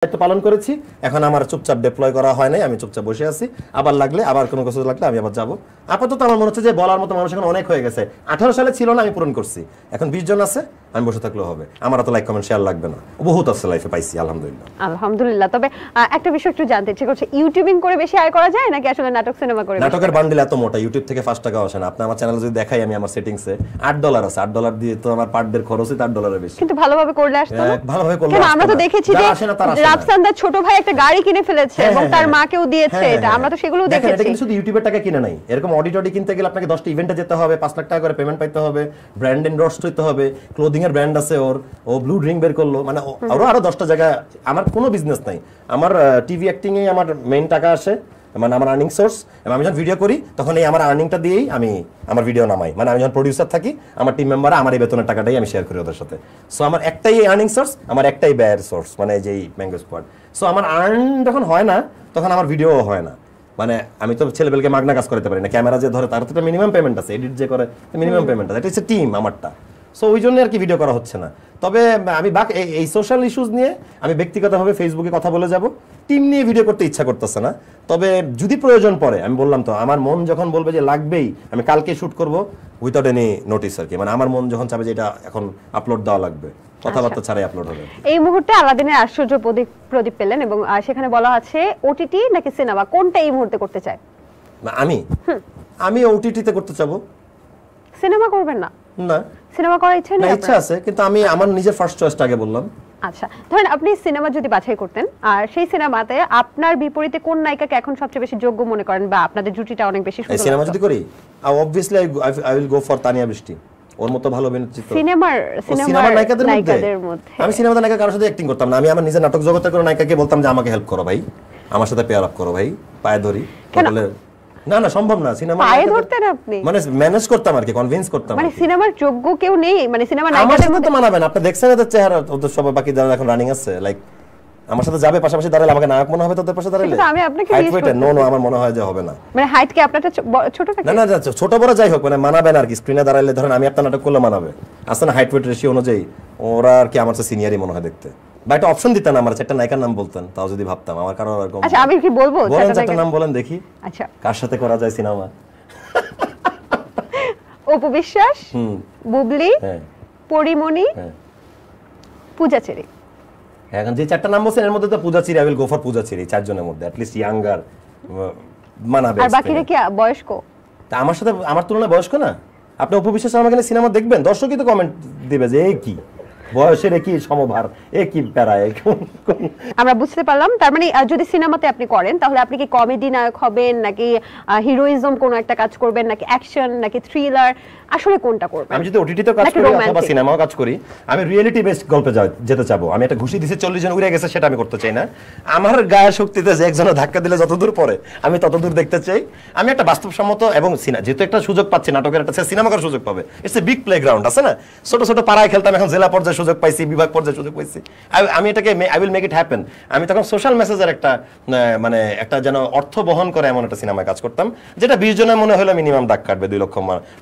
দায়িত্ব পালন করেছি। এখন আমার চুপচাপ ডিপ্লয় করা হয় নাই, আমি চুপচাপ বসে আছি। আবার লাগলে আবার কোনো কিছু লাগলে আমি আবার যাব। আপাতত আমার মনে হচ্ছে যে বলার মতো মানুষ এখন অনেক হয়ে গেছে। 18 সালে ছিল না, আমি পূরণ করছি। এখন 20 জন আছে, আমি বসে থাকলেও হবে। আমার তো লাইক কমেন্ট শেয়ার লাগবে না, বহুত আছে লাইফে পাইছি আলহামদুলিল্লাহ। আলহামদুলিল্লাহ। তবে একটা বিষয় একটু জানতে ইচ্ছে করছে, ইউটিউবিং করে বেশি আয় করা যায় নাকি আসলে নাটক সিনেমা করে? নাটকের বান্ডিল এত মোটা, ইউটিউব থেকে 5 টাকা আসে না। আপনি আমার চ্যানেলে যদি দেখাই, আমি আমার সেটিংসে $8 আছে। $8 দিয়ে তো আমার পার ডের খরচই $8 বেশি। কিন্তু ভালোভাবে করলে আসতো না? ভালোভাবে করলে কেন আমরা তো দেখেছি যে রাফসানদার ছোট ভাই একটা গাড়ি কিনে ফেলেছে এবং তার মাকেও দিয়েছে, এটা আমরা তো সেগুলোও দেখেছি। এটা কিন্তু শুধু ইউটিউবের টাকা কিনে নাই, এরকম অডিটরি কিনতে গেলে আপনাকে 10টা ইভেন্টে যেতে হবে, 5 লাখ টাকা করে পেমেন্ট পাইতে হবে, ব্র্যান্ড এন্ডোর্সড হইতে হবে, ক্লোদিং এর ব্র্যান্ড আছে ওর, ও ব্লু ড্রিঙ্ক বের করলো, মানে আরো 10টা জায়গা। আমার কোনো বিজনেস নাই, আমার টিভি অ্যাক্টিং এ আমার মেইন টাকা আসে, মানে আমার আর্নিং সোর্স। এবং আমি যখন ভিডিও করি তখন এই আমার আর্নিংটা দিয়েই আমি আমার ভিডিও নামাই। মানে আমি যখন প্রডিউসার থাকি, আমার টিম মেম্বাররা আমার এই বেতনের টাকাটাই আমি শেয়ার করি ওদের সাথে। সো আমার একটাই আর্নিং সোর্স, আমার একটাই ব্যয়ের সোর্স, মানে যেই ম্যাঙ্গো স্কোয়াড। সো আমার আর্ন যখন হয় না, তখন আমার ভিডিও হয় না। মানে আমি তো ছেলেবেলকে মাগনা কাজ করতে পারি না, ক্যামেরা যে ধরে তার তো একটা মিনিমাম পেমেন্ট আছে, এডিট যে করে মিনিমাম পেমেন্ট আছে, এটা হচ্ছে টিম আমারটা। সো ওই জন্য আর কি ভিডিও করা হচ্ছে না। তবে আমি এই সোশ্যাল ইস্যুস নিয়ে আমি ব্যক্তিগতভাবে ফেসবুকে কথা বলে যাব, টিম নিয়ে ভিডিও করতে ইচ্ছা করতেছে না। তবে যদি প্রয়োজন পড়ে, আমি বললাম তো, আমার মন যখন বলবে যে লাগবেই, আমি কালকে শুট করব উইথাউট এনি নোটিস আর কি। মানে আমার মন যখন চাবে যে এটা এখন আপলোড দেওয়া লাগবে, কথাবার্তা ছাড়াই আপলোড হবে। এই মুহূর্তে আলাদিনের আশ্চর্য প্রদীপ পেলেন এবং সেখানে বলা আছে ওটিটি নাকি সিনেমা, কোনটা এই মুহূর্তে করতে চায়? আমি ওটিটিতে করতে চাবো। সিনেমা করবেন না? না, সিনেমা করার ইচ্ছা নেই? ইচ্ছা আছে, কিন্তু আমি আমার নিজের ফার্স্ট চয়েসটা আগে বললাম। আচ্ছা, ধরেন আপনি সিনেমা যদি বাছাই করতেন, আর সেই সিনেমাতে আপনার বিপরীতে কোন নায়িকাকে এখন সবচেয়ে বেশি যোগ্য মনে করেন, বা আপনাদের জুটিটা অনেক বেশি সুন্দর? সিনেমা যদি করি, obviously I will go for Tania বৃষ্টি। ওর মতো ভালো অভিনেত্রী তো সিনেমার নায়িকাদের মধ্যে। আমি সিনেমাতে নায়িকা কারোর সাথে অ্যাক্টিং করতাম না। আমি আমার নিজের নাটক জগতের কোনো নায়িকাকে বলতাম যে আমাকে হেল্প করো ভাই, আমার সাথে পেয়ার আপ করো ভাই, পায়ে ধরি। না না, সম্ভব না। সিনেমা পায়ে ধরতেন আপনি? মানে ম্যানেজ করতাম আর কি, কনভিন্স করতাম। মানে সিনেমার যোগ্য কেউ নেই, মানে সিনেমা নায়িকাদের আমার সাথে তো মানাবেন। আপনি দেখছেন এদের চেহারা, ওদের সব বাকি যারা এখন রানিং আছে, লাইক আমার সাথে যাবে, পাশাপাশি দাঁড়ালে আমাকে নায়ক মনে হবে তোদের পাশে দাঁড়ালে? আমি আপনাকে নো আমার মনে হয় যে হবে না। মানে হাইট কি আপনারটা ছোট থাকে? না না, ছোট বড় যাই হোক, মানে মানাবেন আর কি। স্ক্রিনে দাঁড়ালে ধরেন আমি আপনার নাটক করলে মানাবে, আসলে না হাইট ওয়েট রেশিও অনুযায়ী ওরা আর কি আমার সাথে সিনিয়রই মনে হয় দেখতে। বা একটা অপশন দিতেন, আমার একটা নায়িকার নাম বলতেন, তাও যদি ভাবতাম আমার কারো এরকম। আচ্ছা, আমি কি বলবো? বলেন একটা নাম বলেন দেখি। আচ্ছা, কার সাথে করা যায় সিনেমা? অপু বিশ্বাস, বুবলি, পরিমণি, পূজা চেরি। এখন যে 4টা নাম বলছেন এর মধ্যে তো Puja Cherry, I will go for Puja Cherry. 4 জনের মধ্যে অ্যাট লিস্ট ইয়াঙ্গার মানাবে। আর বাকিরা কি বয়স্ক? তা আমার সাথে আমার তুলনায় বয়স্ক না? আপনি অপু বিশ্বাস আমাকে সিনেমা দেখবেন, দর্শকই তো কমেন্ট দিবে যে এই কি বয়সের কি সমভার, এ কি প্যারায়। আমরা বুঝতে পারলাম। তার মানে যদি সিনেমাতে আপনি করেন, তাহলে আপনি কি কমেডি নায়ক হবেন, নাকি হিরোইজম কোন একটা কাজ করবেন, নাকি অ্যাকশন, নাকি থ্রিলার, আসলে কোনটা করবেন? আমি যদি ওটিটিতে কাজ করি অথবা সিনেমাও কাজ করি, আমি রিয়েলিটি বেসড গল্পে যেতে চাবো। আমি একটা ঘুষি দিছে 40 জন উড়ে গেছে, সেটা আমি করতে চাই না। আমার গায়ের শক্তিতে যে একজনের ধাক্কা দিলে যতদূর পরে আমি ততদূর দেখতে চাই। আমি একটা বাস্তবসম্মত এবং যেহেতু একটা সুযোগ পাচ্ছি নাটকের, একটা সিনেমা করার সুযোগ পাবে, ইটস এ বিগ প্লেগ্রাউন্ড আছে না। ছোট ছোট পাড়ায় খেলতাম, এখন জেলা পর্যায়ে সুযোগ পাইছি, বিভাগ পর্যায়ে সুযোগ পাইছি। আমি এটাকে I will make it happen. আমি তখন সোশ্যাল মেসেজের একটা মানে একটা যেন অর্থ বহন করে এমন একটা সিনেমায় কাজ করতাম, যেটা 20 জনের মনে হলো মিনিমাম দাগ কাটবে, 2 লক্ষ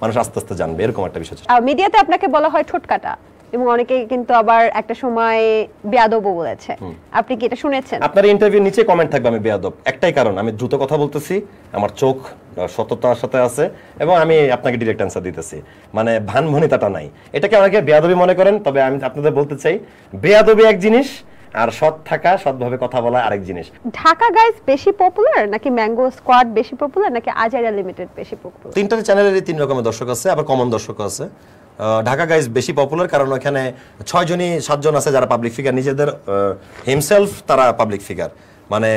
মানুষ আস্তে আস্তে জানবে, এরকম একটা বিষয়। মিডিয়াতে আপনাকে বলা হয় ঠোঁটকাটা, এবং অনেকে কিন্তু আবার একটা সময় বেয়াদবও বলেছে। আপনি কি এটা শুনেছেন? আপনার ইন্টারভিউ নিচে কমেন্ট থাকবে আমি বেয়াদব। একটাই কারণ, আমি দ্রুত কথা বলতেছি, আমার চোখ সততার সাথে আছে, এবং আমি আপনাকে ডিরেক্ট অ্যান্সার দিতেছি, মানে ভানভনিতাটা নাই। এটাকে অনেকে বেয়াদবি মনে করেন, তবে আমি আপনাদের বলতে চাই, বেয়াদবি এক জিনিস আর সৎ থাকা, সৎভাবে কথা বলা আরেক জিনিস। ঢাকা গাইজ বেশি পপুলার, নাকি ম্যাঙ্গো স্কোয়াড বেশি পপুলার, নাকি আজাইরা লিমিটেড বেশি পপুলার? 3টা চ্যানেলেরই 3 রকমের দর্শক আছে, আবার কমন দর্শক আছে। ঢাকা গাইজ বেশি পপুলার, কারণ ওখানে 6 জনই 7 জন আছে যারা পাবলিক ফিগার, নিজেদের হিমসেলফ তারা পাবলিক ফিগার, মানে